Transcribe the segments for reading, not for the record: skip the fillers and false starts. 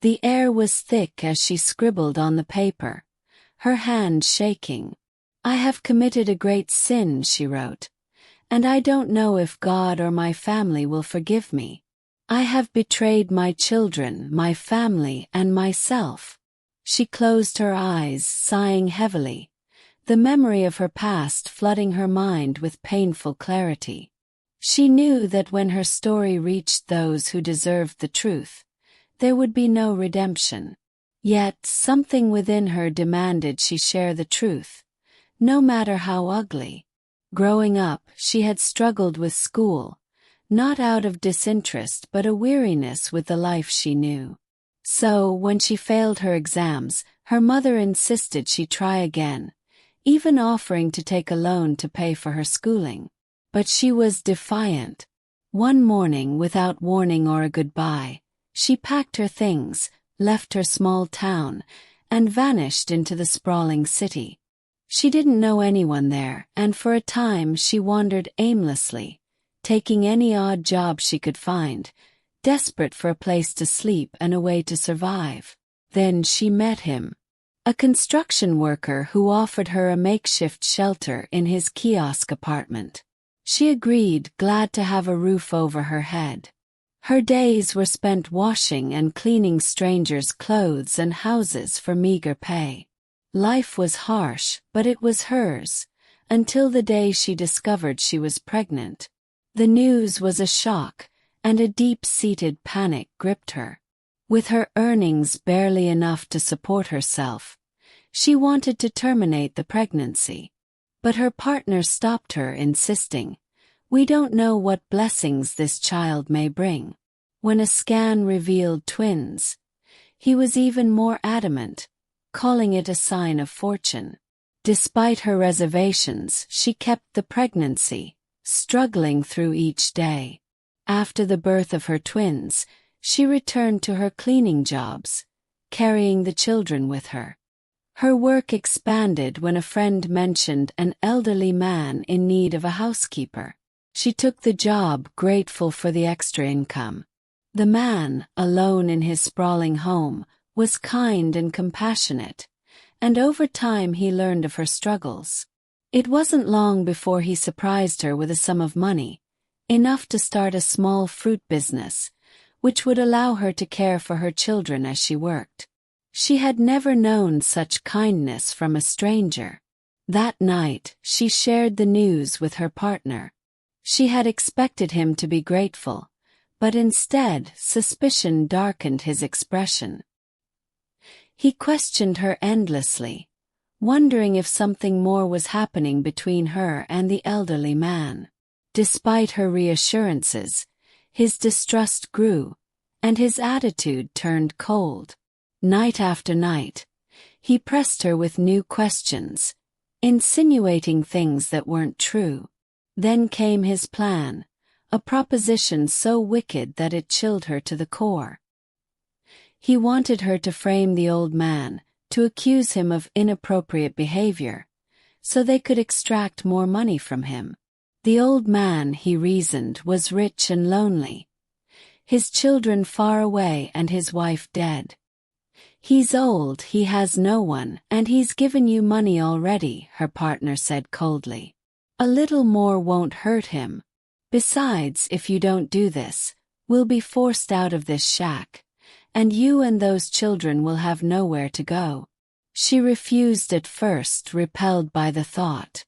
The air was thick as she scribbled on the paper, her hand shaking. "I have committed a great sin," she wrote, "and I don't know if God or my family will forgive me. I have betrayed my children, my family, and myself." She closed her eyes, sighing heavily, the memory of her past flooding her mind with painful clarity. She knew that when her story reached those who deserved the truth, there would be no redemption. Yet something within her demanded she share the truth, no matter how ugly. Growing up, she had struggled with school, not out of disinterest but a weariness with the life she knew. So, when she failed her exams, her mother insisted she try again, even offering to take a loan to pay for her schooling. But she was defiant. One morning, without warning or a goodbye, she packed her things, left her small town, and vanished into the sprawling city. She didn't know anyone there, and for a time she wandered aimlessly, taking any odd job she could find, desperate for a place to sleep and a way to survive. Then she met him, a construction worker who offered her a makeshift shelter in his kiosk apartment. She agreed, glad to have a roof over her head. Her days were spent washing and cleaning strangers' clothes and houses for meager pay. Life was harsh, but it was hers, until the day she discovered she was pregnant. The news was a shock, and a deep-seated panic gripped her. With her earnings barely enough to support herself, she wanted to terminate the pregnancy. But her partner stopped her, insisting, "We don't know what blessings this child may bring." When a scan revealed twins, he was even more adamant, calling it a sign of fortune. Despite her reservations, she kept the pregnancy, struggling through each day. After the birth of her twins, she returned to her cleaning jobs, carrying the children with her. Her work expanded when a friend mentioned an elderly man in need of a housekeeper. She took the job, grateful for the extra income. The man, alone in his sprawling home, was kind and compassionate, and over time he learned of her struggles. It wasn't long before he surprised her with a sum of money, enough to start a small fruit business, which would allow her to care for her children as she worked. She had never known such kindness from a stranger. That night, she shared the news with her partner. She had expected him to be grateful, but instead, suspicion darkened his expression. He questioned her endlessly, wondering if something more was happening between her and the elderly man. Despite her reassurances, his distrust grew, and his attitude turned cold. Night after night, he pressed her with new questions, insinuating things that weren't true. Then came his plan, a proposition so wicked that it chilled her to the core. He wanted her to frame the old man, to accuse him of inappropriate behavior, so they could extract more money from him. The old man, he reasoned, was rich and lonely, his children far away and his wife dead. "He's old, he has no one, and he's given you money already," her partner said coldly. "A little more won't hurt him. Besides, if you don't do this, we'll be forced out of this shack, and you and those children will have nowhere to go." She refused at first, repelled by the thought.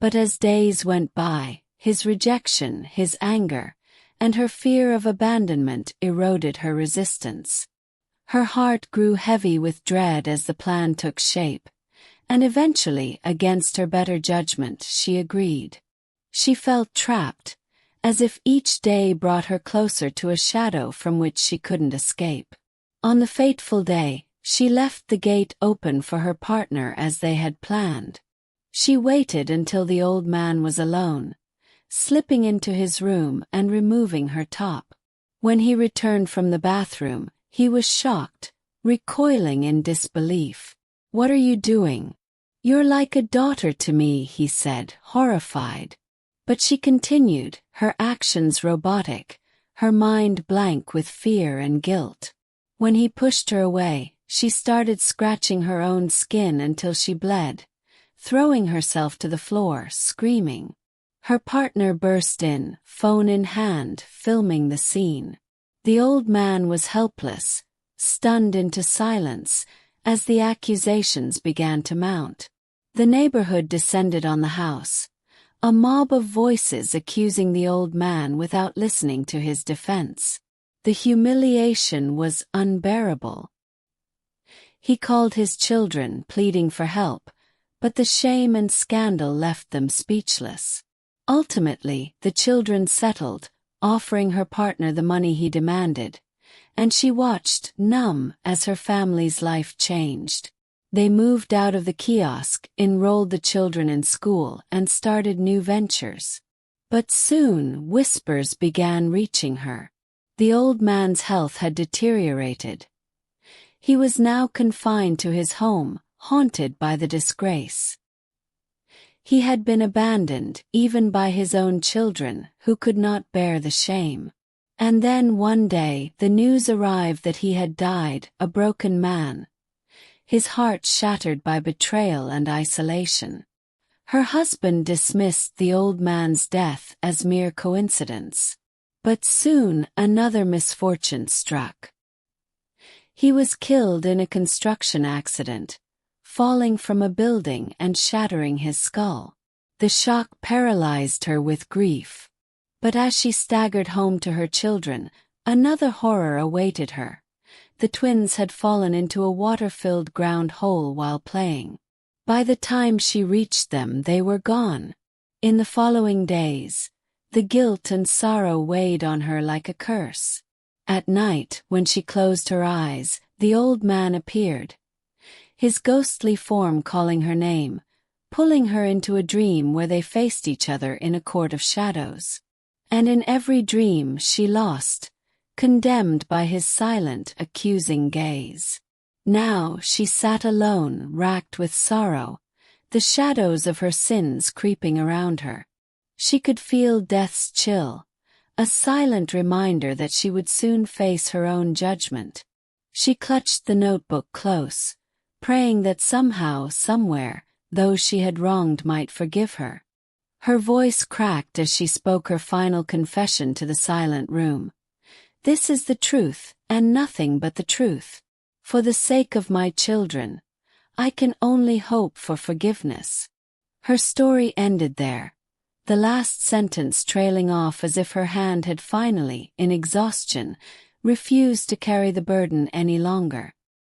But as days went by, his rejection, his anger, and her fear of abandonment eroded her resistance. Her heart grew heavy with dread as the plan took shape, and eventually, against her better judgment, she agreed. She felt trapped, as if each day brought her closer to a shadow from which she couldn't escape. On the fateful day, she left the gate open for her partner as they had planned. She waited until the old man was alone, slipping into his room and removing her top. When he returned from the bathroom, he was shocked, recoiling in disbelief. "What are you doing? You're like a daughter to me," he said, horrified. But she continued, her actions robotic, her mind blank with fear and guilt. When he pushed her away, she started scratching her own skin until she bled, throwing herself to the floor, screaming. Her partner burst in, phone in hand, filming the scene. The old man was helpless, stunned into silence, as the accusations began to mount. The neighborhood descended on the house, a mob of voices accusing the old man without listening to his defense. The humiliation was unbearable. He called his children, pleading for help, but the shame and scandal left them speechless. Ultimately, the children settled, offering her partner the money he demanded, and she watched, numb, as her family's life changed. They moved out of the kiosk, enrolled the children in school, and started new ventures. But soon, whispers began reaching her. The old man's health had deteriorated. He was now confined to his home, haunted by the disgrace. He had been abandoned, even by his own children, who could not bear the shame. And then one day, the news arrived that he had died, a broken man, his heart shattered by betrayal and isolation. Her husband dismissed the old man's death as mere coincidence. But soon another misfortune struck. He was killed in a construction accident, falling from a building and shattering his skull. The shock paralyzed her with grief. But as she staggered home to her children, another horror awaited her. The twins had fallen into a water-filled ground hole while playing. By the time she reached them, they were gone. In the following days, the guilt and sorrow weighed on her like a curse. At night, when she closed her eyes, the old man appeared, his ghostly form calling her name, pulling her into a dream where they faced each other in a court of shadows. And in every dream she lost, condemned by his silent, accusing gaze. Now she sat alone, racked with sorrow, the shadows of her sins creeping around her. She could feel death's chill, a silent reminder that she would soon face her own judgment. She clutched the notebook close, praying that somehow, somewhere, those she had wronged might forgive her. Her voice cracked as she spoke her final confession to the silent room. "This is the truth, and nothing but the truth. For the sake of my children, I can only hope for forgiveness." Her story ended there, the last sentence trailing off as if her hand had finally, in exhaustion, refused to carry the burden any longer.